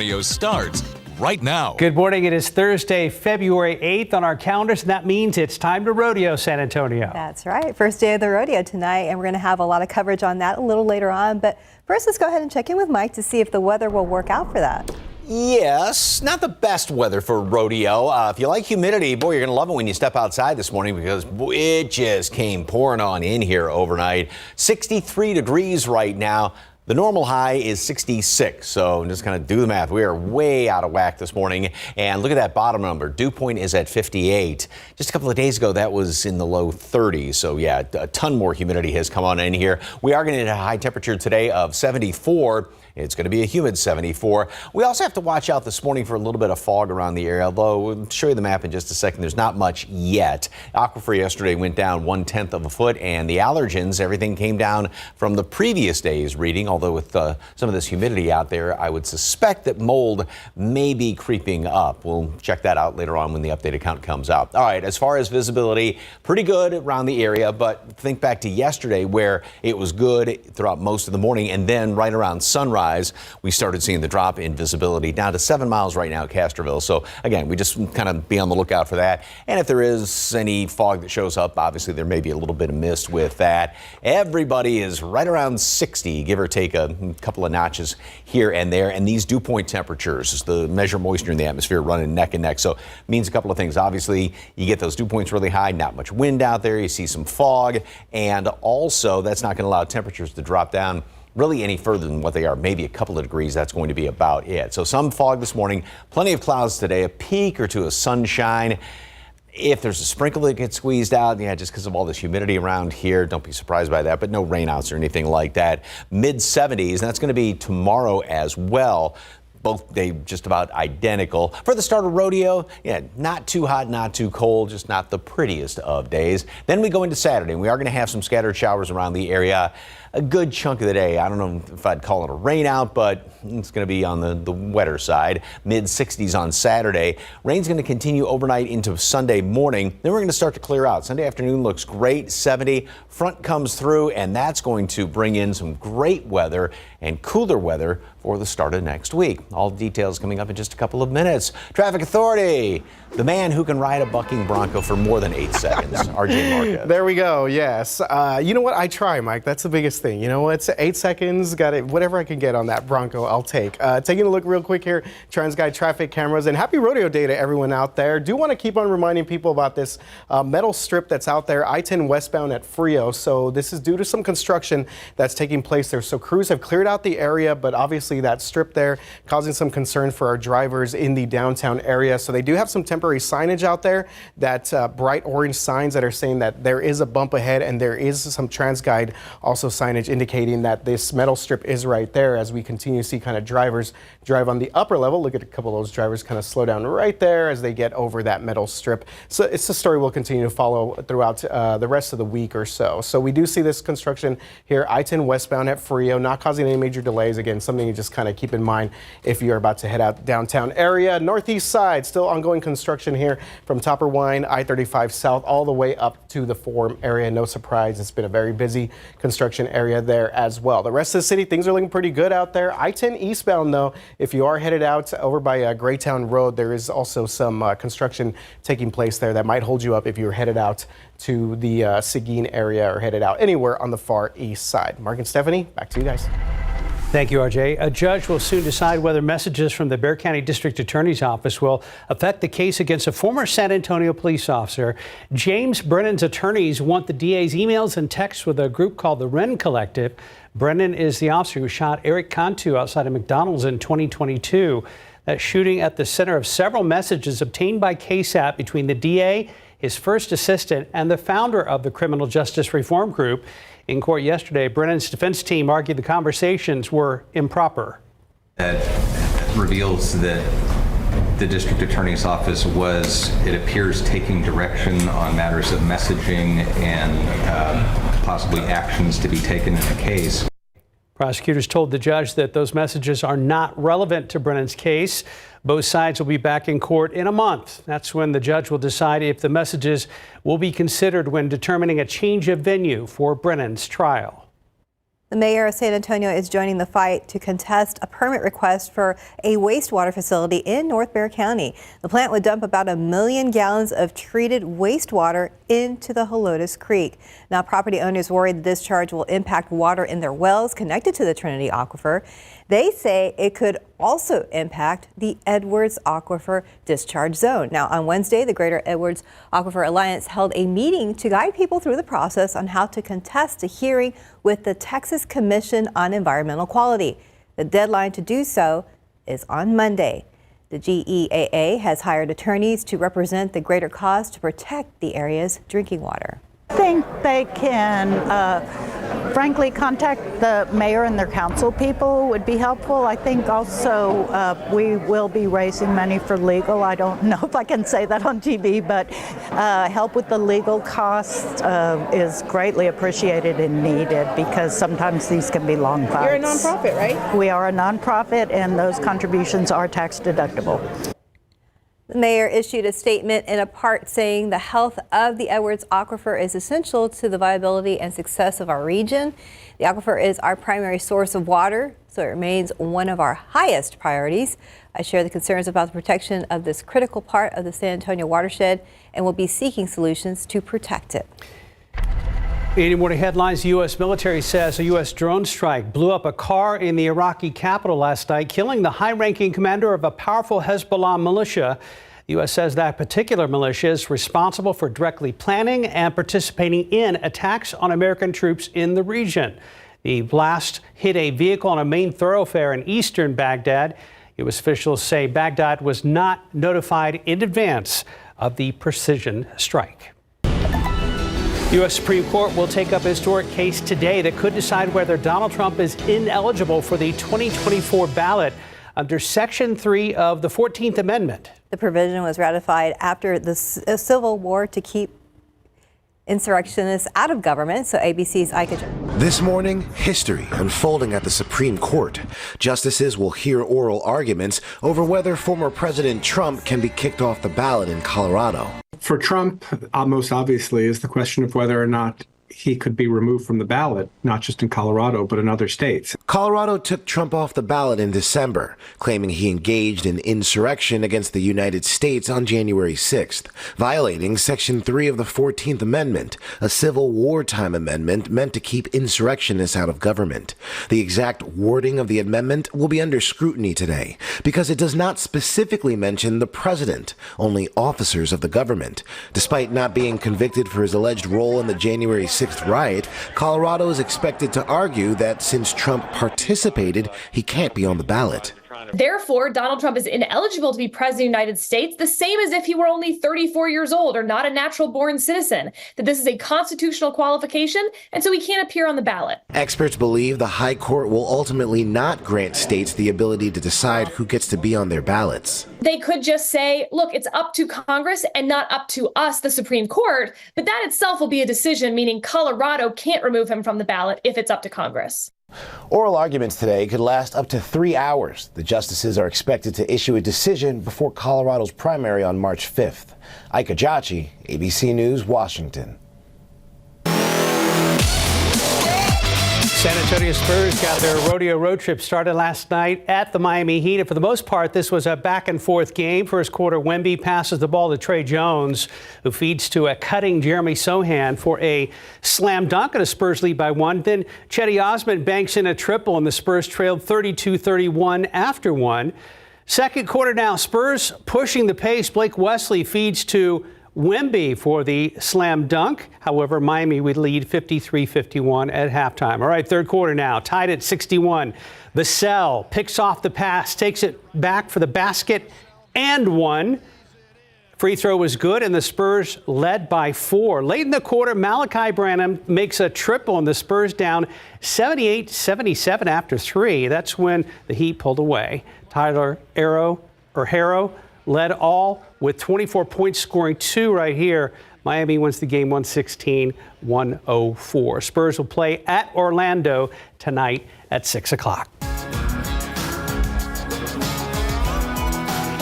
Rodeo starts right now. Good morning. It is Thursday, February 8th on our calendars, and that means it's time to Rodeo San Antonio. That's right. First day of the rodeo tonight, and we're going to have a lot of coverage on that a little later on. But first, let's go ahead and check in with Mike to see if the weather will work out for that. Yes, not the best weather for rodeo. If you like humidity, boy, you're going to love it when you step outside this morning because it just came pouring on in here overnight. 63 degrees right now. The normal high is 66, so just kind of do the math. We are way out of whack this morning, and look at that bottom number. Dew point is at 58. Just a couple of days ago, that was in the low 30s, so yeah, a ton more humidity has come on in here. We are going to get a high temperature today of 74. It's going to be a humid 74. We also have to watch out this morning for a little bit of fog around the area, although we'll show you the map in just a second. There's not much yet. Aquifer yesterday went down 1/10 of a foot, and the allergens, everything came down from the previous day's reading, although with some of this humidity out there, I would suspect that mold may be creeping up. We'll check that out later on when the updated count comes out. All right, as far as visibility, pretty good around the area, but think back to yesterday where it was good throughout most of the morning, and then right around sunrise, we started seeing the drop in visibility down to 7 miles right now at Castroville. So again, we just kind of be on the lookout for that. And if there is any fog that shows up, obviously there may be a little bit of mist with that. Everybody is right around 60, give or take a couple of notches here and there. And these dew point temperatures, the measure moisture in the atmosphere, running neck and neck. So it means a couple of things. Obviously, you get those dew points really high, not much wind out there. You see some fog. And also, that's not going to allow temperatures to drop down really any further than what they are, maybe a couple of degrees. That's going to be about it. So some fog this morning, plenty of clouds today, a peak or two of sunshine. If there's a sprinkle that gets squeezed out, yeah, just because of all this humidity around here, don't be surprised by that, but no rainouts or anything like that. Mid 70s, and that's going to be tomorrow as well. Both day just about identical. For the start of rodeo, yeah, not too hot, not too cold, just not the prettiest of days. Then we go into Saturday, and we are going to have some scattered showers around the area a good chunk of the day. I don't know if I'd call it a rain out, but it's going to be on the wetter side. Mid 60s on Saturday. Rain's going to continue overnight into Sunday morning. Then we're going to start to clear out. Sunday afternoon looks great, 70. Front comes through, and that's going to bring in some great weather and cooler weather for the start of next week. All details coming up in just a couple of minutes. Traffic Authority, the man who can ride a bucking bronco for more than 8 seconds, RJ Marquez. There we go, yes. You know what? I try, Mike. That's the biggest thing. You know what? 8 seconds, got it. Whatever I can get on that bronco, I'll take. Taking a look real quick here, TransGuide traffic cameras, and happy rodeo day to everyone out there. Do want to keep on reminding people about this metal strip that's out there, I-10 westbound at Frio. So this is due to some construction that's taking place there. So crews have cleared out the area, but obviously that strip there causing some concern for our drivers in the downtown area. So they do have some temporary signage out there, that bright orange signs that are saying that there is a bump ahead, and there is some TransGuide also signage indicating that this metal strip is right there as we continue to see kind of drivers drive on the upper level. Look at a couple of those drivers kind of slow down right there as they get over that metal strip. So it's a story we'll continue to follow throughout the rest of the week or so. So we do see this construction here, I-10 westbound at Frio, not causing any major delays. Again, something you just kind of keep in mind if you're about to head out downtown area. Northeast side, still ongoing construction here from Topper Wine, I-35 south, all the way up to the Forum area. No surprise, it's been a very busy construction area there as well. The rest of the city, things are looking pretty good out there. I-10 eastbound, though, if you are headed out over by Graytown Road, there is also some construction taking place there that might hold you up if you're headed out to the Seguin area or headed out anywhere on the far east side. Mark and Stephanie, back to you guys. Thank you, RJ. A judge will soon decide whether messages from the Bexar County District Attorney's Office will affect the case against a former San Antonio police officer. James Brennan's attorneys want the DA's emails and texts with a group called the Wren Collective. Brennan is the officer who shot Eric Cantu outside of McDonald's in 2022. That shooting at the center of several messages obtained by KSAT between the DA, his first assistant, and the founder of the Criminal Justice Reform Group. In court yesterday, Brennan's defense team argued the conversations were improper. That reveals that the district attorney's office was, it appears, taking direction on matters of messaging and possibly actions to be taken in the case. Prosecutors told the judge that those messages are not relevant to Brennan's case. Both sides will be back in court in a month. That's when the judge will decide if the messages will be considered when determining a change of venue for Brennan's trial. The mayor of San Antonio is joining the fight to contest a permit request for a wastewater facility in North Bexar County. The plant would dump about 1 million gallons of treated wastewater into the Helotes Creek. Now, property owners worry the discharge will impact water in their wells connected to the Trinity Aquifer. They say it could also impact the Edwards Aquifer discharge zone. Now, on Wednesday, the Greater Edwards Aquifer Alliance held a meeting to guide people through the process on how to contest a hearing with the Texas Commission on Environmental Quality. The deadline to do so is on Monday. The GEAA has hired attorneys to represent the greater cause to protect the area's drinking water. I think they can, frankly, contact the mayor and their council people would be helpful. I think also we will be raising money for legal. I don't know if I can say that on TV, but help with the legal costs is greatly appreciated and needed because sometimes these can be long fights. You're a nonprofit, right? We are a nonprofit, and those contributions are tax deductible. The mayor issued a statement in a part saying the health of the Edwards Aquifer is essential to the viability and success of our region. The aquifer is our primary source of water, so it remains one of our highest priorities. I share the concerns about the protection of this critical part of the San Antonio watershed and will be seeking solutions to protect it. In morning headlines, the U.S. military says a U.S. drone strike blew up a car in the Iraqi capital last night, killing the high-ranking commander of a powerful Hezbollah militia. The U.S. says that particular militia is responsible for directly planning and participating in attacks on American troops in the region. The blast hit a vehicle on a main thoroughfare in eastern Baghdad. U.S. officials say Baghdad was not notified in advance of the precision strike. U.S. Supreme Court will take up a historic case today that could decide whether Donald Trump is ineligible for the 2024 ballot under Section 3 of the 14th Amendment. The provision was ratified after the civil war to keep insurrectionists out of government, so ABC's Aquifer. This morning, history unfolding at the Supreme Court. Justices will hear oral arguments over whether former President Trump can be kicked off the ballot in Colorado. For Trump, most obviously, is the question of whether or not he could be removed from the ballot, not just in Colorado, but in other states. Colorado took Trump off the ballot in December, claiming he engaged in insurrection against the United States on January 6th, violating Section 3 of the 14th Amendment, a civil wartime amendment meant to keep insurrectionists out of government. The exact wording of the amendment will be under scrutiny today, because it does not specifically mention the president, only officers of the government. Despite not being convicted for his alleged role in the January 6th riot, Colorado is expected to argue that since Trump participated, he can't be on the ballot. Therefore, Donald Trump is ineligible to be president of the United States, the same as if he were only 34 years old or not a natural-born citizen, that this is a constitutional qualification, and so he can't appear on the ballot. Experts believe the High Court will ultimately not grant states the ability to decide who gets to be on their ballots. They could just say, look, it's up to Congress and not up to us, the Supreme Court, but that itself will be a decision, meaning Colorado can't remove him from the ballot if it's up to Congress. Oral arguments today could last up to 3 hours. The justices are expected to issue a decision before Colorado's primary on March 5th. Ike Ajachi, ABC News, Washington. San Antonio Spurs got their rodeo road trip started last night at the Miami Heat. And for the most part, this was a back-and-forth game. First quarter, Wemby passes the ball to Trey Jones, who feeds to a cutting Jeremy Sohan for a slam dunk, and a Spurs lead by 1. Then Chetty Osman banks in a triple, and the Spurs trailed 32-31 after 1. Second quarter now, Spurs pushing the pace. Blake Wesley feeds to Wemby for the slam dunk. However, Miami would lead 53-51 at halftime. All right, third quarter now, tied at 61. Vassell picks off the pass, takes it back for the basket and 1. Free throw was good, and the Spurs led by 4. Late in the quarter, Malachi Branham makes a triple, and the Spurs down 78-77 after 3. That's when the Heat pulled away. Tyler Harrow led all with 24 points, scoring 2 right here. Miami wins the game 116-104. Spurs will play at Orlando tonight at 6 o'clock.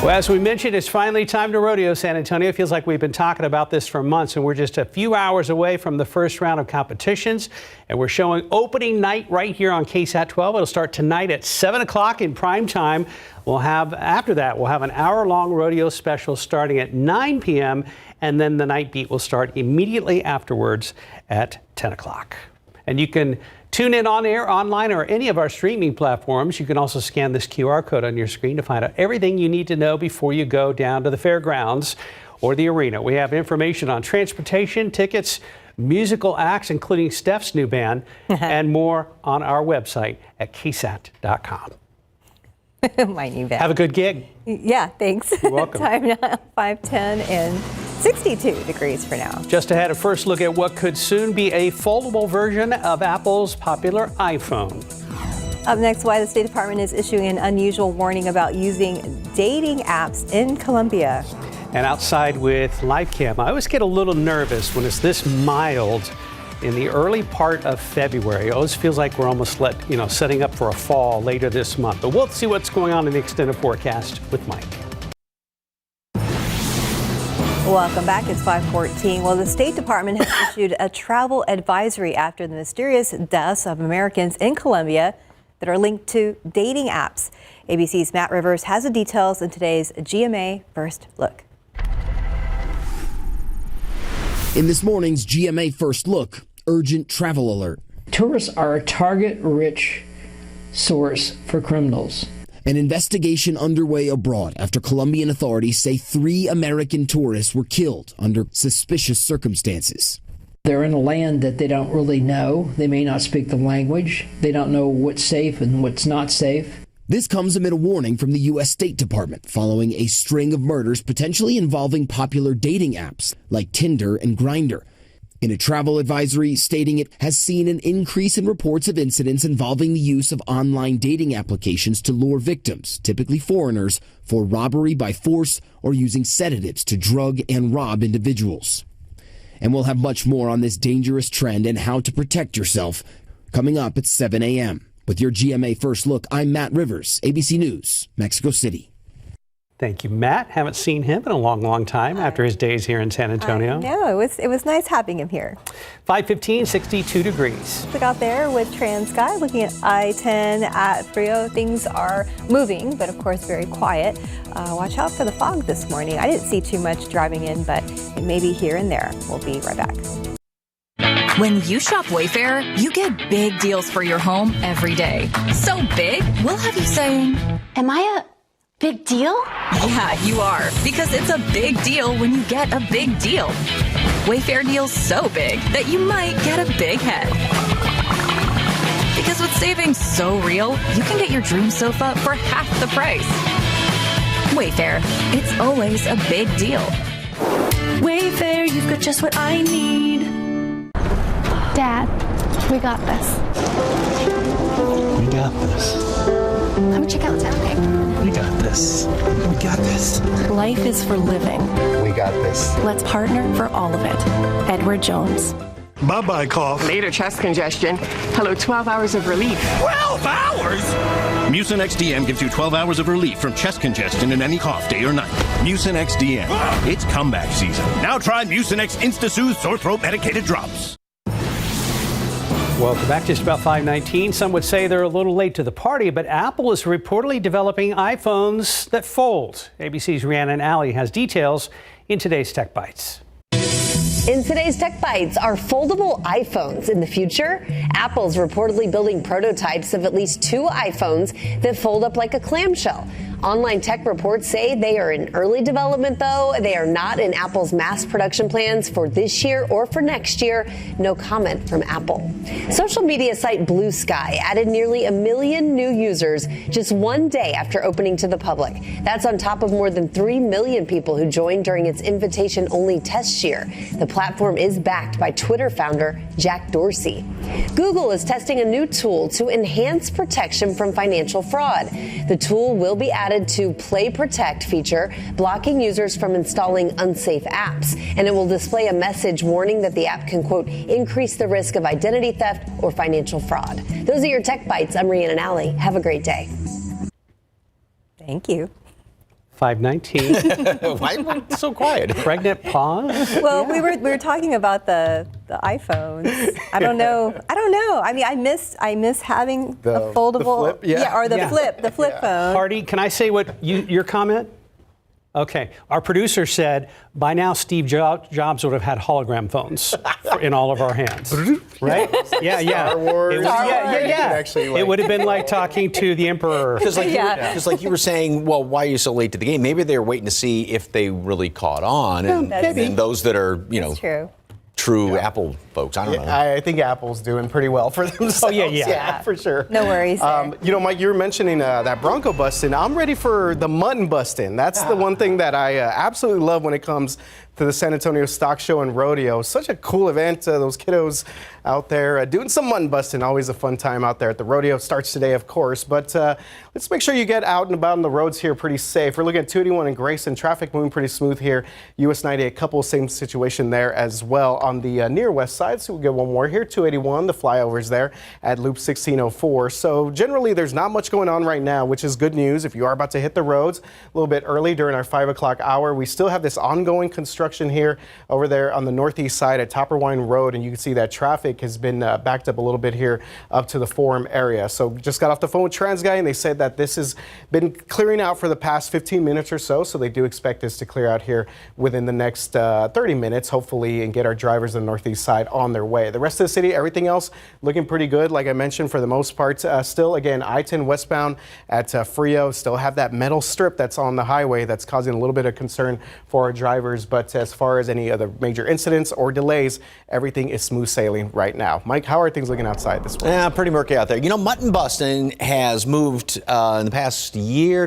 Well, as we mentioned, it's finally time to Rodeo San Antonio. It feels like we've been talking about this for months, and we're just a few hours away from the first round of competitions. And we're showing opening night right here on KSAT 12. It'll start tonight at 7 o'clock in prime time. After that, we'll have an hour-long rodeo special starting at 9 p.m., and then the night beat will start immediately afterwards at 10 o'clock. And you can tune in on air, online, or any of our streaming platforms. You can also scan this QR code on your screen to find out everything you need to know before you go down to the fairgrounds or the arena. We have information on transportation, tickets, musical acts, including Steph's new band, and more on our website at ksat.com. My new band. Have a good gig. Yeah, thanks. You're welcome. Time now, 5:10 and 62 degrees for now. Just ahead, a first look at what could soon be a foldable version of Apple's popular iPhone. Up next, why the State Department is issuing an unusual warning about using dating apps in Colombia. And outside with live cam, I always get a little nervous when it's this mild in the early part of February. It always feels like we're almost setting up for a fall later this month. But we'll see what's going on in the extended forecast with Mike. Welcome back. It's 5:14. Well, the State Department has issued a travel advisory after the mysterious deaths of Americans in Colombia that are linked to dating apps. ABC's Matt Rivers has the details in today's GMA First Look. In this morning's GMA First Look, urgent travel alert. Tourists are a target-rich source for criminals. An investigation underway abroad after Colombian authorities say 3 American tourists were killed under suspicious circumstances. They're in a land that they don't really know. They may not speak the language. They don't know what's safe and what's not safe. This comes amid a warning from the U.S. State Department following a string of murders potentially involving popular dating apps like Tinder and Grindr. In a travel advisory stating it has seen an increase in reports of incidents involving the use of online dating applications to lure victims, typically foreigners, for robbery by force or using sedatives to drug and rob individuals. And we'll have much more on this dangerous trend and how to protect yourself coming up at 7 a.m. With your GMA First Look, I'm Matt Rivers, ABC News, Mexico City. Thank you, Matt. Haven't seen him in a long time after his days here in San Antonio. No, it was nice having him here. 5:15, 62 degrees. Look out there with TransSky, looking at I-10 at Frio. Things are moving, but of course very quiet. Watch out for the fog this morning. I didn't see too much driving in, but it may be here and there. We'll be right back. When you shop Wayfair, you get big deals for your home every day. So big, we'll have you saying, "Am I a big deal?" Yeah, you are, because it's a big deal when you get a big deal. Wayfair deals so big that you might get a big head. Because with savings so real, you can get your dream sofa for half the price. Wayfair, it's always a big deal. Wayfair, you've got just what I need. Dad, we got this. We got this. Let me check out town. We got this. We got this. Life is for living. We got this. Let's partner for all of it. Edward Jones. Bye-bye, cough. Later, chest congestion. Hello, 12 hours of relief. 12 hours? Mucinex DM gives you 12 hours of relief from chest congestion in any cough, day or night. Mucinex DM. It's comeback season. Now try Mucinex InstaSoothe sore throat medicated drops. Welcome back. Just about 5:19. Some would say they're a little late to the party, but Apple is reportedly developing iPhones that fold. ABC's Rhiannon Alley has details in today's Tech Bites. In today's Tech Bites, are foldable iPhones in the future? Apple's reportedly building prototypes of at least 2 iPhones that fold up like a clamshell. Online tech reports say they are in early development, though. They are not in Apple's mass production plans for this year or for next year. No comment from Apple. Social media site Blue Sky added nearly 1 million new users just one day after opening to the public. That's on top of more than 3 million people who joined during its invitation-only test year. The platform is backed by Twitter founder Jack Dorsey. Google is testing a new tool to enhance protection from financial fraud. The tool will be added to Play Protect feature, blocking users from installing unsafe apps. And it will display a message warning that the app can, quote, increase the risk of identity theft or financial fraud. Those are your Tech Bites. I'm Rhiannon Alley. Have a great day. Thank you. 519. Why so quiet? Pregnant pause? Well, we were talking about the iPhones. I don't know. I mean, I miss having a foldable, the flip phone. Hardy, can I say what your comment? Okay, our producer said by now Steve Jobs would have had hologram phones in all of our hands, right? Yeah. Star Wars. It would have been like talking to the emperor. Because like you were saying, well, why are you so late to the game? Maybe they were waiting to see if they really caught on, and those that are, true Apple folks. I don't know. I think Apple's doing pretty well for themselves. Oh, yeah, for sure. No worries. Mike, you were mentioning that Bronco busting. I'm ready for the mutton busting. That's the one thing that I absolutely love when it comes to the San Antonio Stock Show and Rodeo. Such a cool event. Those kiddos out there doing some mutton busting. Always a fun time out there at the rodeo. Starts today, of course. But let's make sure you get out and about on the roads here pretty safe. We're looking at 281 and Grayson. Traffic moving pretty smooth here. US 90, a couple same situation there as well on the near west side. So we'll get one more here. 281, the flyovers there at Loop 1604. So generally, there's not much going on right now, which is good news. If you are about to hit the roads a little bit early during our 5 o'clock hour, we still have this ongoing construction here over there on the northeast side at Topperwine Road, and you can see that traffic has been backed up a little bit here up to the Forum area. So just got off the phone with TransGuy, and they said that this has been clearing out for the past 15 minutes or so, so they do expect this to clear out here within the next 30 minutes, hopefully, and get our drivers on the northeast side on their way. The rest of the city, everything else looking pretty good, like I mentioned, for the most part. Still, again, I-10 westbound at Frio, still have that metal strip that's on the highway that's causing a little bit of concern for our drivers, but as far as any other major incidents or delays, everything is smooth sailing right now. Mike, how are things looking outside this morning? Yeah, pretty murky out there. Mutton busting has moved in the past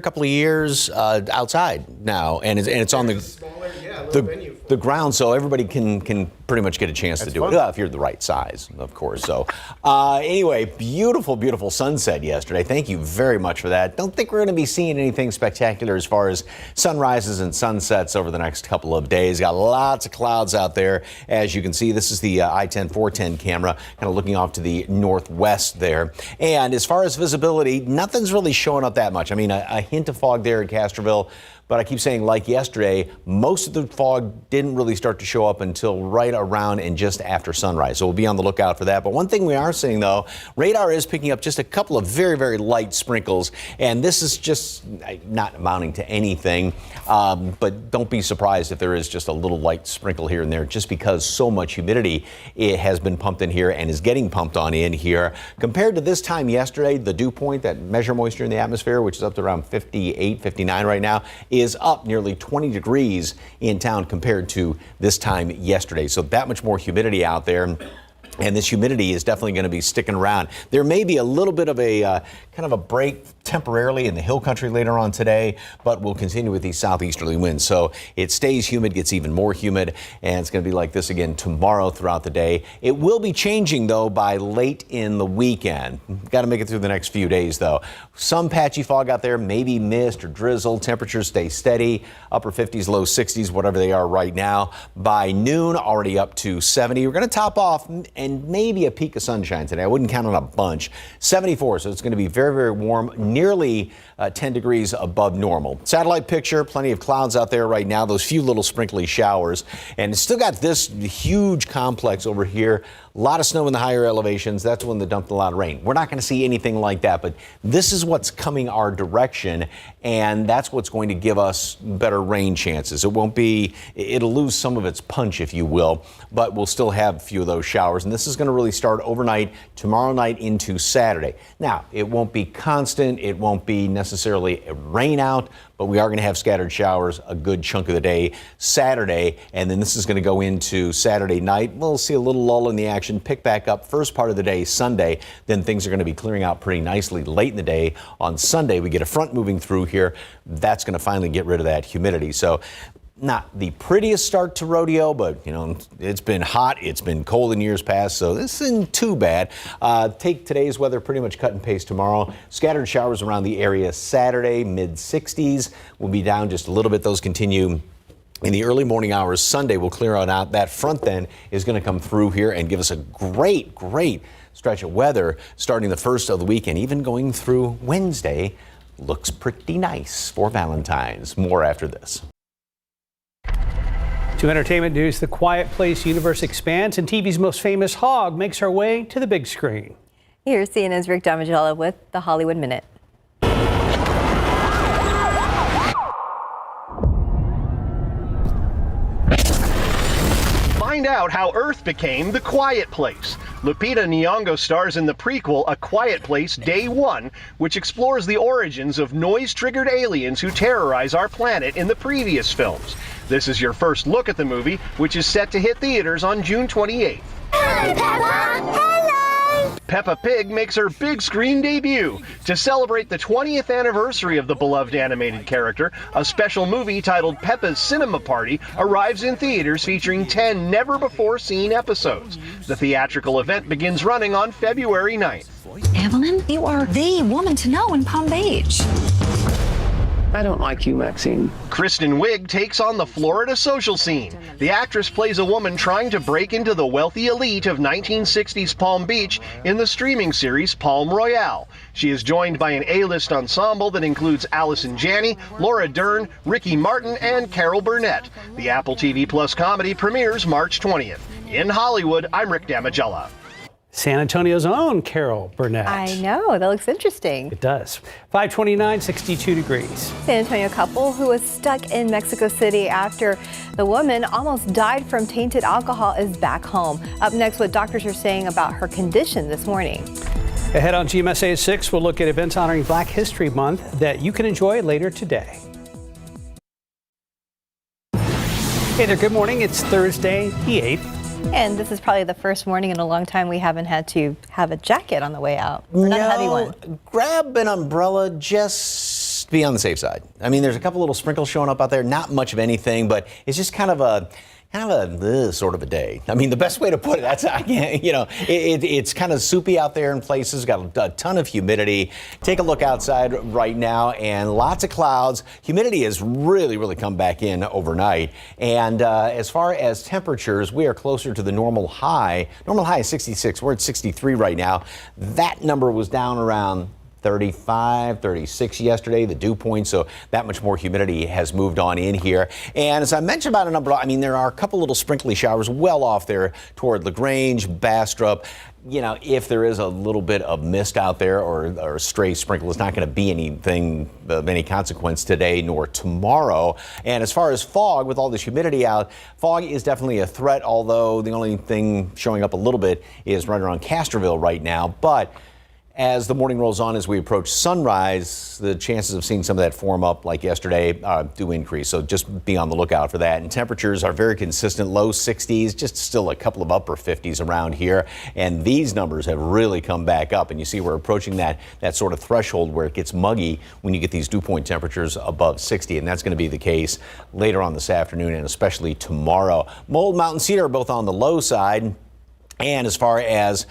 couple of years outside now, and it's on the ground, so everybody can pretty much get a chance to do it if you're the right size, of course. So anyway, beautiful sunset yesterday. Thank you very much for that. Don't think we're going to be seeing anything spectacular as far as sunrises and sunsets over the next couple of days. Got lots of clouds out there. As you can see, this is the I-10 410 camera kind of looking off to the northwest there. And as far as visibility, nothing's really showing up that much. I mean, a hint of fog there in Castroville. But I keep saying, like yesterday, most of the fog didn't really start to show up until right around and just after sunrise. So we'll be on the lookout for that. But one thing we are seeing, though, radar is picking up just a couple of very, very light sprinkles. And this is just not amounting to anything. But don't be surprised if there is just a little light sprinkle here and there, just because so much humidity it has been pumped in here and is getting pumped on in here. Compared to this time yesterday, the dew point that measure moisture in the atmosphere, which is up to around 58, 59 right now, is up nearly 20 degrees in town compared to this time yesterday. So that much more humidity out there. And this humidity is definitely going to be sticking around. There may be a little bit of a kind of a break temporarily in the hill country later on today, but we'll continue with these southeasterly winds. So it stays humid, gets even more humid, and it's going to be like this again tomorrow throughout the day. It will be changing, though, by late in the weekend. Got to make it through the next few days, though. Some patchy fog out there, maybe mist or drizzle. Temperatures stay steady, upper 50s, low 60s, whatever they are right now. By noon, already up to 70. We're going to top off and maybe a peak of sunshine today. I wouldn't count on a bunch. 74, so it's going to be very, very warm, nearly 10 degrees above normal. Satellite picture, plenty of clouds out there right now, those few little sprinkly showers. And it's still got this huge complex over here. A lot of snow in the higher elevations. That's when they dumped a lot of rain. We're not going to see anything like that, but this is what's coming our direction, and that's what's going to give us better rain chances. It'll lose some of its punch, if you will, but we'll still have a few of those showers, and this is going to really start overnight, tomorrow night into Saturday. Now, it won't be constant. It won't be necessarily a rain out, but we are going to have scattered showers a good chunk of the day Saturday, and then this is going to go into Saturday night. We'll see a little lull in the action, pick back up first part of the day Sunday, then things are going to be clearing out pretty nicely late in the day. On Sunday, we get a front moving through here. That's going to finally get rid of that humidity. So not the prettiest start to rodeo, but it's been hot, it's been cold in years past, so this isn't too bad. Take today's weather, pretty much cut and paste tomorrow. Scattered showers around the area Saturday, mid 60s. We'll be down just a little bit. Those continue in the early morning hours. Sunday will clear on out. That front then is going to come through here and give us a great stretch of weather starting the first of the week and even going through Wednesday. looks pretty nice for Valentine's. More after this. To entertainment news, the Quiet Place universe expands and TV's most famous hog makes her way to the big screen. Here's CNN's Rick Damigella with the Hollywood Minute. Find out how Earth became the Quiet Place. Lupita Nyong'o stars in the prequel A Quiet Place Day One, which explores the origins of noise-triggered aliens who terrorize our planet in the previous films. This is your first look at the movie, which is set to hit theaters on June 28th. Hi, Peppa. Hello. Peppa Pig makes her big screen debut. To celebrate the 20th anniversary of the beloved animated character, a special movie titled Peppa's Cinema Party arrives in theaters featuring 10 never-before-seen episodes. The theatrical event begins running on February 9th. Evelyn, you are the woman to know in Palm Beach. I don't like you, Maxine. Kristen Wiig takes on the Florida social scene. The actress plays a woman trying to break into the wealthy elite of 1960s Palm Beach in the streaming series Palm Royale. She is joined by an A-list ensemble that includes Allison Janney, Laura Dern, Ricky Martin, and Carol Burnett. The Apple TV Plus comedy premieres March 20th. In Hollywood, I'm Rick Damigella. San Antonio's own Carol Burnett. I know, that looks interesting. It does. 529, 62 degrees. San Antonio couple who was stuck in Mexico City after the woman almost died from tainted alcohol is back home. Up next, what doctors are saying about her condition this morning. Ahead on GMSA at 6, we'll look at events honoring Black History Month that you can enjoy later today. Hey there, good morning. It's Thursday, the 8th. And this is probably the first morning in a long time we haven't had to have a jacket on the way out. Or not a heavy one. Grab an umbrella, just be on the safe side. I mean, there's a couple little sprinkles showing up out there, not much of anything, but it's just kind of a sort of a day. I mean, the best way to put it, it's kind of soupy out there in places, got a ton of humidity. Take a look outside right now and lots of clouds. Humidity has really come back in overnight. And as far as temperatures, we are closer to the normal high. Normal high is 66. We're at 63 right now. That number was down around 35, 36 yesterday, the dew point, so that much more humidity has moved on in here. And as I mentioned about an umbrella, I mean, there are a couple little sprinkly showers well off there toward LaGrange, Bastrop. You know, if there is a little bit of mist out there or a stray sprinkle, it's not going to be anything of any consequence today nor tomorrow. And as far as fog, with all this humidity out, fog is definitely a threat, although the only thing showing up a little bit is right around Castroville right now. But as the morning rolls on, as we approach sunrise, the chances of seeing some of that form up like yesterday do increase. So just be on the lookout for that. And temperatures are very consistent, low 60s, just still a couple of upper 50s around here. And these numbers have really come back up. And you see we're approaching that sort of threshold where it gets muggy when you get these dew point temperatures above 60. And that's going to be the case later on this afternoon and especially tomorrow. Mold, Mountain Cedar are both on the low side. And as far as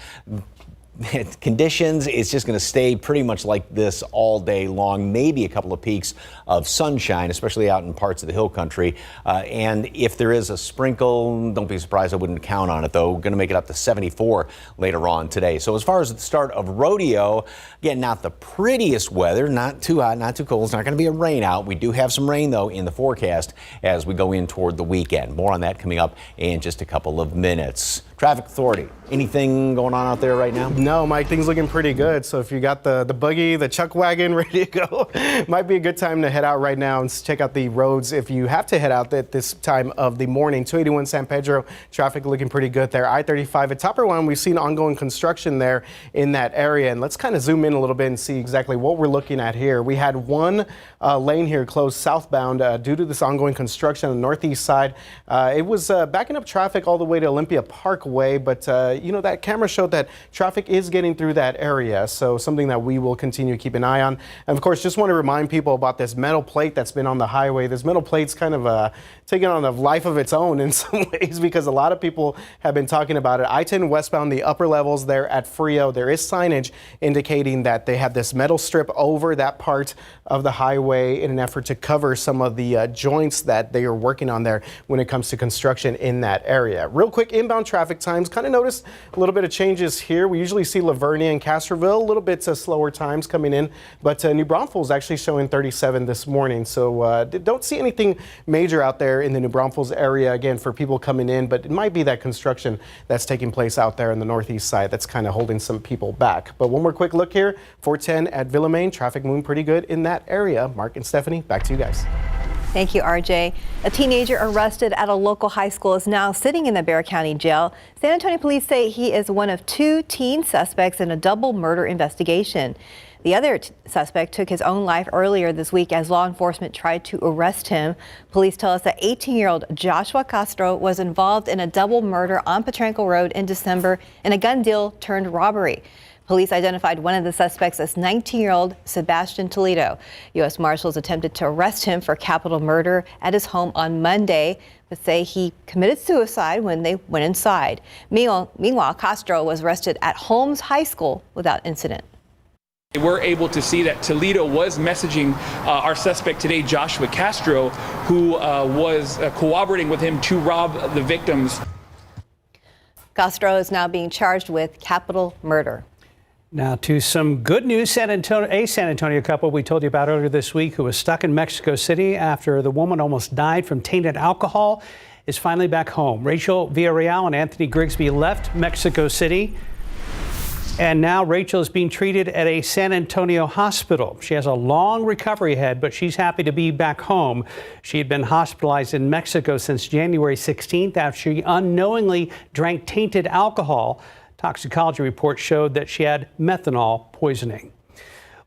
conditions, it's just going to stay pretty much like this all day long. Maybe a couple of peaks of sunshine, especially out in parts of the hill country. And if there is a sprinkle, don't be surprised. I wouldn't count on it, though. We're going to make it up to 74 later on today. So as far as the start of rodeo, again, not the prettiest weather, not too hot, not too cold. It's not going to be a rain out. We do have some rain, though, in the forecast as we go in toward the weekend. More on that coming up in just a couple of minutes. Traffic Authority, anything going on out there right now? No, Mike, things looking pretty good. So if you got the buggy, the chuck wagon ready to go, might be a good time to head out right now and check out the roads. If you have to head out at this time of the morning, 281 San Pedro, traffic looking pretty good there. I-35 at Topper One, we've seen ongoing construction there in that area. And let's kind of zoom in a little bit and see exactly what we're looking at here. We had one lane here closed southbound due to this ongoing construction on the northeast side. It was backing up traffic all the way to Olympia Parkway, but that camera showed that traffic is getting through that area, so something that we will continue to keep an eye on. And of course, just want to remind people about this metal plate that's been on the highway. This metal plate's kind of taking on a life of its own in some ways because a lot of people have been talking about it. I-10 westbound, the upper levels there at Frio, there is signage indicating that they have this metal strip over that part of the highway in an effort to cover some of the joints that they are working on there when it comes to construction in that area. Real quick, inbound traffic traffic times. Kind of noticed a little bit of changes here. We usually see Lavernia and Castroville, a little bit slower times coming in, but New Braunfels actually showing 37 this morning. So don't see anything major out there in the New Braunfels area, again, for people coming in, but it might be that construction that's taking place out there on the northeast side that's kind of holding some people back. But one more quick look here, 410 at Villamain, traffic moving pretty good in that area. Mark and Stephanie, back to you guys. Thank you, RJ. A teenager arrested at a local high school is now sitting in the Bexar County jail. San Antonio police say he is one of 2 teen suspects in a double murder investigation. The other suspect took his own life earlier this week as law enforcement tried to arrest him. Police tell us that 18-year-old Joshua Castro was involved in a double murder on Potranco Road in December in a gun deal turned robbery. Police identified one of the suspects as 19-year-old Sebastian Toledo. U.S. Marshals attempted to arrest him for capital murder at his home on Monday, but say he committed suicide when they went inside. Meanwhile, Castro was arrested at Holmes High School without incident. We're able to see that Toledo was messaging our suspect today, Joshua Castro, who was cooperating with him to rob the victims. Castro is now being charged with capital murder. Now to some good news. A San Antonio couple we told you about earlier this week who was stuck in Mexico City after the woman almost died from tainted alcohol is finally back home. Rachel Villarreal and Anthony Grigsby left Mexico City, and now Rachel is being treated at a San Antonio hospital. She has a long recovery ahead, but she's happy to be back home. She had been hospitalized in Mexico since January 16th after she unknowingly drank tainted alcohol. Toxicology reports showed that she had methanol poisoning.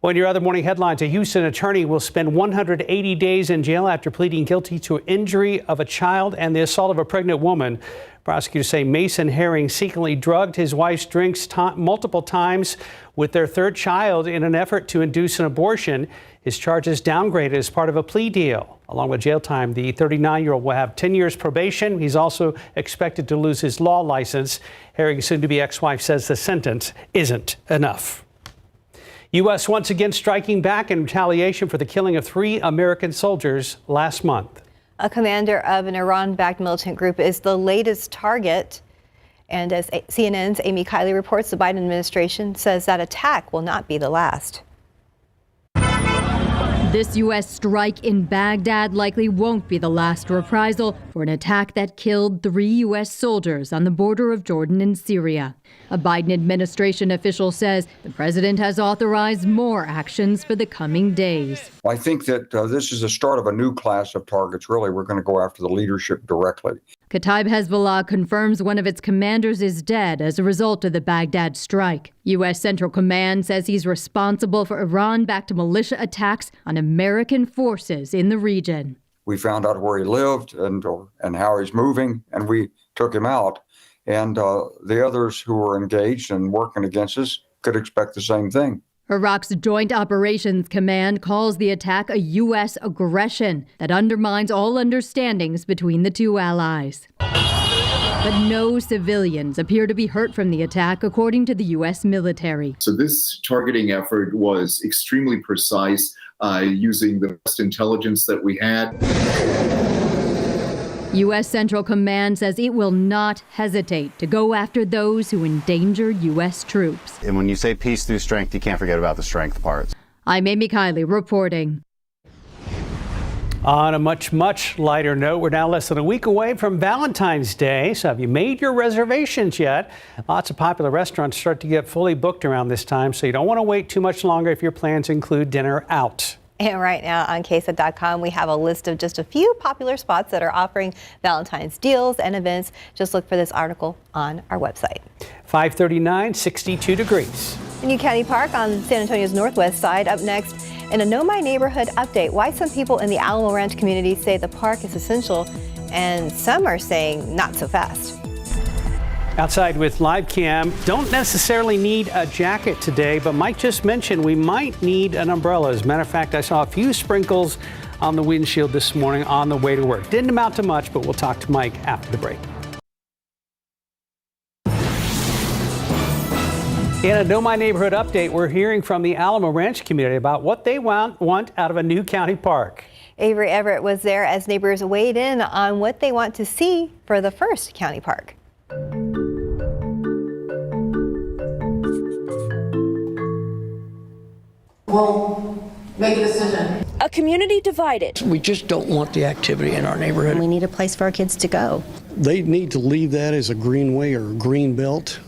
Well, in your other morning headlines, a Houston attorney will spend 180 days in jail after pleading guilty to injury of a child and the assault of a pregnant woman. Prosecutors say Mason Herring secretly drugged his wife's drinks multiple times with their third child in an effort to induce an abortion. His charges downgraded as part of a plea deal. Along with jail time, the 39-year-old will have 10 years probation. He's also expected to lose his law license. Herring's soon-to-be ex-wife says the sentence isn't enough. U.S. once again striking back in retaliation for the killing of 3 American soldiers last month. A commander of an Iran-backed militant group is the latest target. And as CNN's Amy Kiley reports, the Biden administration says that attack will not be the last. This U.S. strike in Baghdad likely won't be the last reprisal for an attack that killed 3 U.S. soldiers on the border of Jordan and Syria. A Biden administration official says the president has authorized more actions for the coming days. I think that this is the start of a new class of targets. Really, we're going to go after the leadership directly. Kataib Hezbollah confirms one of its commanders is dead as a result of the Baghdad strike. U.S. Central Command says he's responsible for Iran-backed militia attacks on American forces in the region. We found out where he lived and how he's moving, and we took him out. And the others who were engaged and working against us could expect the same thing. Iraq's Joint Operations Command calls the attack a U.S. aggression that undermines all understandings between the 2 allies. But no civilians appear to be hurt from the attack, according to the U.S. military. So this targeting effort was extremely precise, using the best intelligence that we had. U.S. Central Command says it will not hesitate to go after those who endanger U.S. troops. And when you say peace through strength, you can't forget about the strength part. I'm Amy Kiley reporting. On a much lighter note, we're now less than a week away from Valentine's Day. So have you made your reservations yet? Lots of popular restaurants start to get fully booked around this time, so you don't want to wait too much longer if your plans include dinner out. And right now on KSAT.com, we have a list of just a few popular spots that are offering Valentine's deals and events. Just look for this article on our website. 539, 62 degrees. New County Park on San Antonio's northwest side. Up next, in a Know My Neighborhood update, why some people in the Alamo Ranch community say the park is essential and some are saying not so fast. Outside with live cam, don't necessarily need a jacket today, but Mike just mentioned we might need an umbrella. As a matter of fact, I saw a few sprinkles on the windshield this morning on the way to work. Didn't amount to much, but we'll talk to Mike after the break. In a Know My Neighborhood update, we're hearing from the Alamo Ranch community about what they want out of a new county park. Avery Everett was there as neighbors weighed in on what they want to see for the first county park. We'll make a decision. A community divided. We just don't want the activity in our neighborhood. We need a place for our kids to go. They need to leave that as a greenway or a green belt,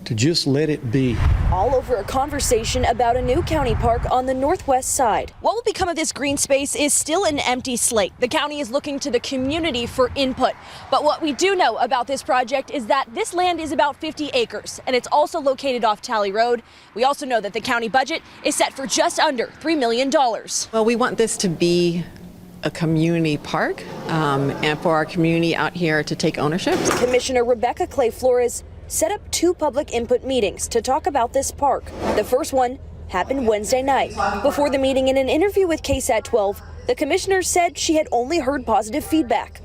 to just let it be. All over a conversation about a new county park on the northwest side. What will become of this green space is still an empty slate. The county is looking to the community for input. But what we do know about this project is that this land is about 50 acres, and it's also located off Tally Road. We also know that the county budget is set for just under $3 million. Well, we want this to be a community park and for our community out here to take ownership. Commissioner Rebecca Clay Flores set up 2 public input meetings to talk about this park. The first one happened Wednesday night. Before the meeting, in an interview with KSAT 12, the commissioner said she had only heard positive feedback.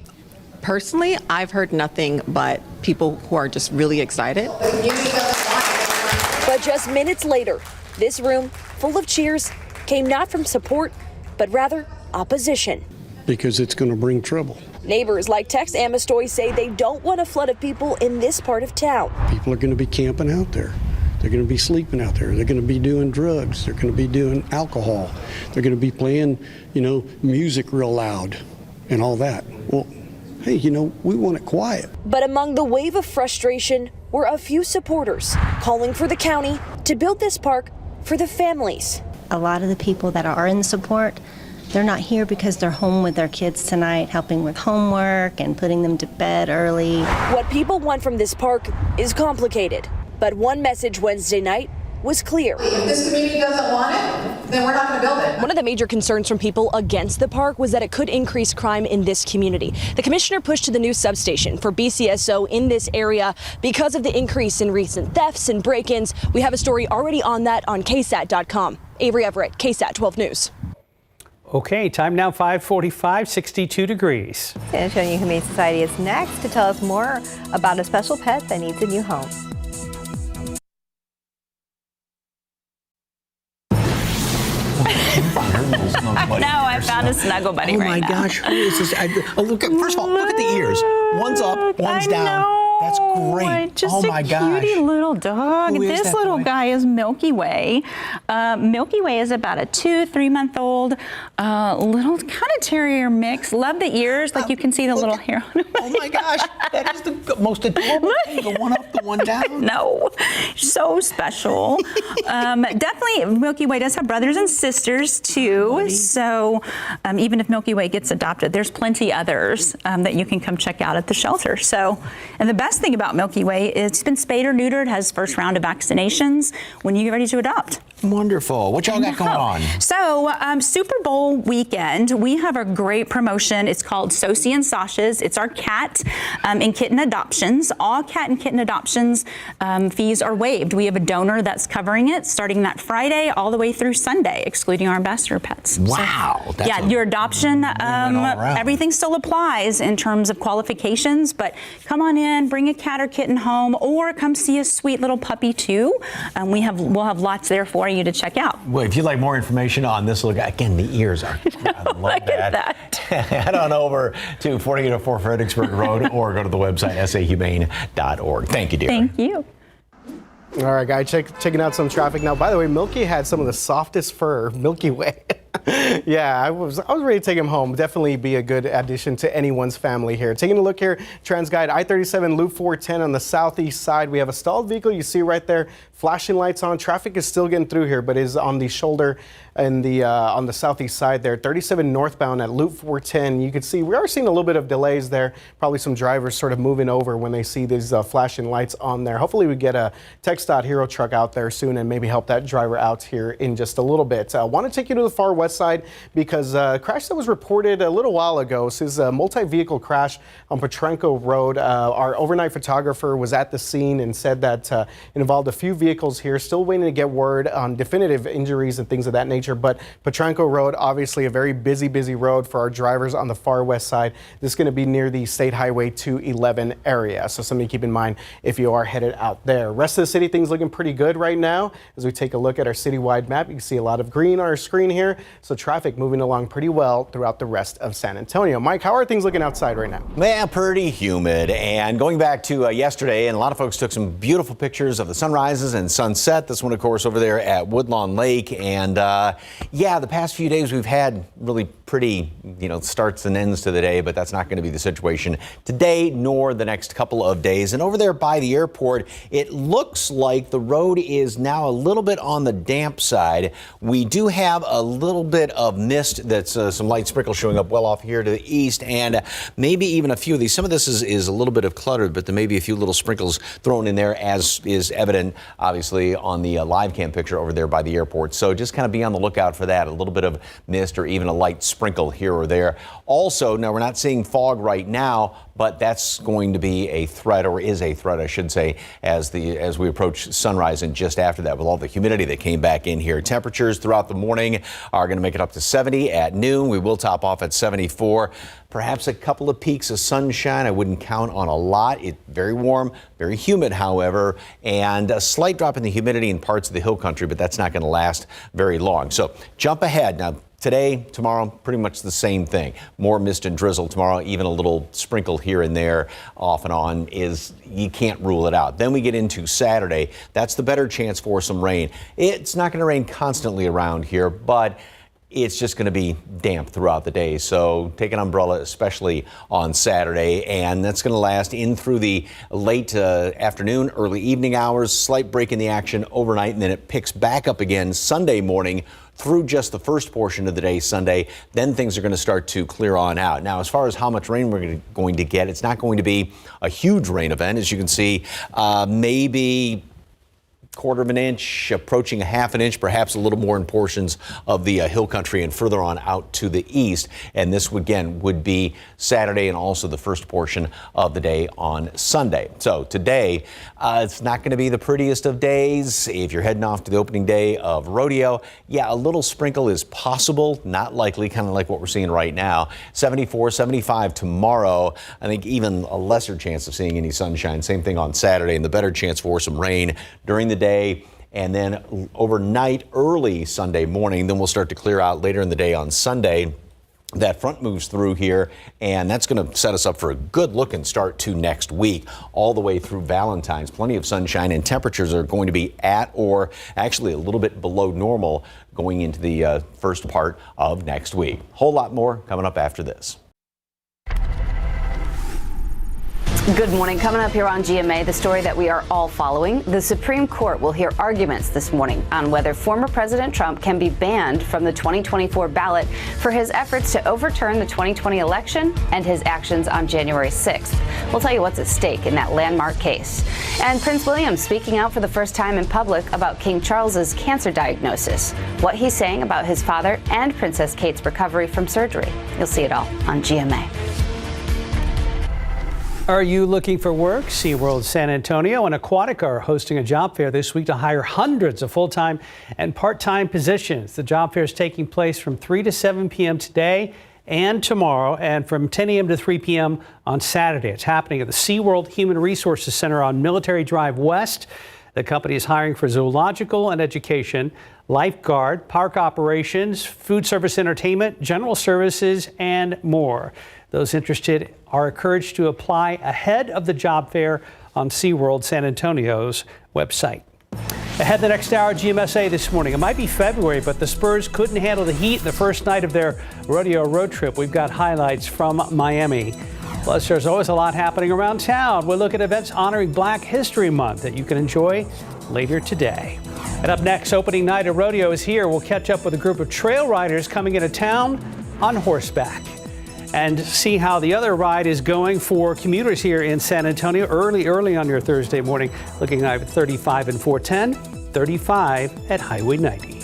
Personally, I've heard nothing but people who are just really excited. But just minutes later, this room, full of cheers, came not from support, but rather opposition. Because it's going to bring trouble. Neighbors like Tex Amistoy say they don't want a flood of people in this part of town. People are going to be camping out there. They're going to be sleeping out there. They're going to be doing drugs. They're going to be doing alcohol. They're going to be playing, music real loud and all that. Well, hey, we want it quiet. But among the wave of frustration were a few supporters calling for the county to build this park for the families. A lot of the people that are in support, they're not here because they're home with their kids tonight, helping with homework and putting them to bed early. What people want from this park is complicated, but one message Wednesday night was clear. If this community doesn't want it, then we're not going to build it. One of the major concerns from people against the park was that it could increase crime in this community. The commissioner pushed to the new substation for BCSO in this area because of the increase in recent thefts and break-ins. We have a story already on that on KSAT.com. Avery Everett, KSAT 12 News. Okay, time now 5:45, 62 degrees. San Antonio Humane Society is next to tell us more about a special pet that needs a new home. No, I found a snuggle buddy right now. Oh my gosh, who is this? First of all, look at the ears. One's up, one's down. That's great. Just oh my gosh. Cutie little dog. This little guy is Milky Way. Milky Way is about a 2-3 month old little kind of terrier mix. Love the ears, like you can see the little hair on him. Oh my gosh, that is the most adorable thing. The one up, the one down. No, so special. Definitely, Milky Way does have brothers and sisters too. So even if Milky Way gets adopted, there's plenty others that you can come check out at the shelter. So, and the best thing about Milky Way is it's been spayed or neutered, has first round of vaccinations when you get ready to adopt. Wonderful. What y'all got going on? So Super Bowl weekend, we have a great promotion. It's called Sosie and Sasha's. It's our cat and kitten adoptions. All cat and kitten adoptions fees are waived. We have a donor that's covering it starting that Friday all the way through Sunday, excluding our ambassador pets. Wow. So, your adoption, everything still applies in terms of qualifications, but come on in, bring a cat or kitten home, or come see a sweet little puppy too. We'll have lots there for you to check out. Well, if you'd like more information on this little guy, again, the ears are, I love Look at that. Head on over to 4804 Fredericksburg Road or go to the website, sahumane.org. Thank you, dear. Thank you. All right, guys, checking out some traffic now. By the way, Milky had some of the softest fur, Milky Way. Yeah, I was ready to take him home. Definitely be a good addition to anyone's family here. Taking a look here, TransGuide I-37 Loop 410 on the southeast side. We have a stalled vehicle. You see right there, flashing lights on. Traffic is still getting through here, but is on the shoulder and on the southeast side there. 37 northbound at Loop 410. You can see we are seeing a little bit of delays there. Probably some drivers sort of moving over when they see these flashing lights on there. Hopefully we get a TxDOT Hero truck out there soon and maybe help that driver out here in just a little bit. I want to take you to the far west side because a crash that was reported a little while ago. This is a multi-vehicle crash on Petrenko Road. Our overnight photographer was at the scene and said that it involved a few vehicles here. Still waiting to get word on definitive injuries and things of that nature. But Petrenko Road, obviously a very busy road for our drivers on the far west side. This is going to be near the State Highway 211 area. So something to keep in mind if you are headed out there. Rest of the city, things looking pretty good right now. As we take a look at our citywide map, you can see a lot of green on our screen here. So traffic moving along pretty well throughout the rest of San Antonio. Mike, how are things looking outside right now? Yeah, pretty humid. And going back to yesterday, and a lot of folks took some beautiful pictures of the sunrises and Sunset. This one, of course, over there at Woodlawn Lake. And yeah, the past few days we've had really pretty, starts and ends to the day, but that's not going to be the situation today nor the next couple of days. And over there by the airport, it looks like the road is now a little bit on the damp side. We do have a little bit of mist that's some light sprinkles showing up well off here to the east, and maybe even a few of these. Some of this is a little bit of cluttered, but there may be a few little sprinkles thrown in there, as is evident, obviously, on the live cam picture over there by the airport. So just kind of be on the lookout for that, a little bit of mist or even a light sprinkle here or there. Also, now we're not seeing fog right now, but that's going to be a threat, or is a threat, I should say, as we approach sunrise and just after that, with all the humidity that came back in here. Temperatures throughout the morning are going to make it up to 70 at noon. We will top off at 74. Perhaps a couple of peaks of sunshine. I wouldn't count on a lot. It's very warm, very humid, however, and a slight drop in the humidity in parts of the hill country, but that's not going to last very long. So jump ahead now. Today, tomorrow, pretty much the same thing. More mist and drizzle tomorrow, even a little sprinkle here and there off and on you can't rule it out. Then we get into Saturday. That's the better chance for some rain. It's not going to rain constantly around here, but it's just going to be damp throughout the day. So take an umbrella, especially on Saturday, and that's going to last in through the late afternoon, early evening hours, slight break in the action overnight, and then it picks back up again Sunday morning through just the first portion of the day Sunday. Then things are going to start to clear on out. Now, as far as how much rain we're going to get, it's not going to be a huge rain event. As you can see, maybe quarter of an inch, approaching a half an inch, perhaps a little more in portions of the hill country and further on out to the east. And this, again, would be Saturday and also the first portion of the day on Sunday. So today, it's not going to be the prettiest of days. If you're heading off to the opening day of rodeo, yeah, a little sprinkle is possible, not likely, kind of like what we're seeing right now. 74, 75 tomorrow. I think even a lesser chance of seeing any sunshine. Same thing on Saturday, and the better chance for some rain during the day. And then overnight, early Sunday morning, then we'll start to clear out later in the day on Sunday. That front moves through here, and that's going to set us up for a good looking start to next week, all the way through Valentine's. Plenty of sunshine, and temperatures are going to be at or actually a little bit below normal going into the first part of next week. Whole lot more coming up after this. Good morning. Coming up here on GMA, the story that we are all following. The Supreme Court will hear arguments this morning on whether former President Trump can be banned from the 2024 ballot for his efforts to overturn the 2020 election and his actions on January 6th. We'll tell you what's at stake in that landmark case. And Prince William speaking out for the first time in public about King Charles's cancer diagnosis, what he's saying about his father and Princess Kate's recovery from surgery. You'll see it all on GMA. Are you looking for work? SeaWorld San Antonio and Aquatica are hosting a job fair this week to hire hundreds of full-time and part-time positions. The job fair is taking place from 3 to 7 p.m. today and tomorrow, and from 10 a.m. to 3 p.m. on Saturday. It's happening at the SeaWorld Human Resources Center on Military Drive West. The company is hiring for zoological and education, lifeguard, park operations, food service entertainment, general services, and more. Those interested are encouraged to apply ahead of the job fair on SeaWorld San Antonio's website. Ahead the next hour, GMSA this morning. It might be February, but the Spurs couldn't handle the heat the first night of their rodeo road trip. We've got highlights from Miami. Plus, there's always a lot happening around town. We'll look at events honoring Black History Month that you can enjoy later today. And up next, opening night of rodeo is here. We'll catch up with a group of trail riders coming into town on horseback and see how the other ride is going for commuters here in San Antonio early on your Thursday morning. Looking at 35 and 410, 35 at Highway 90.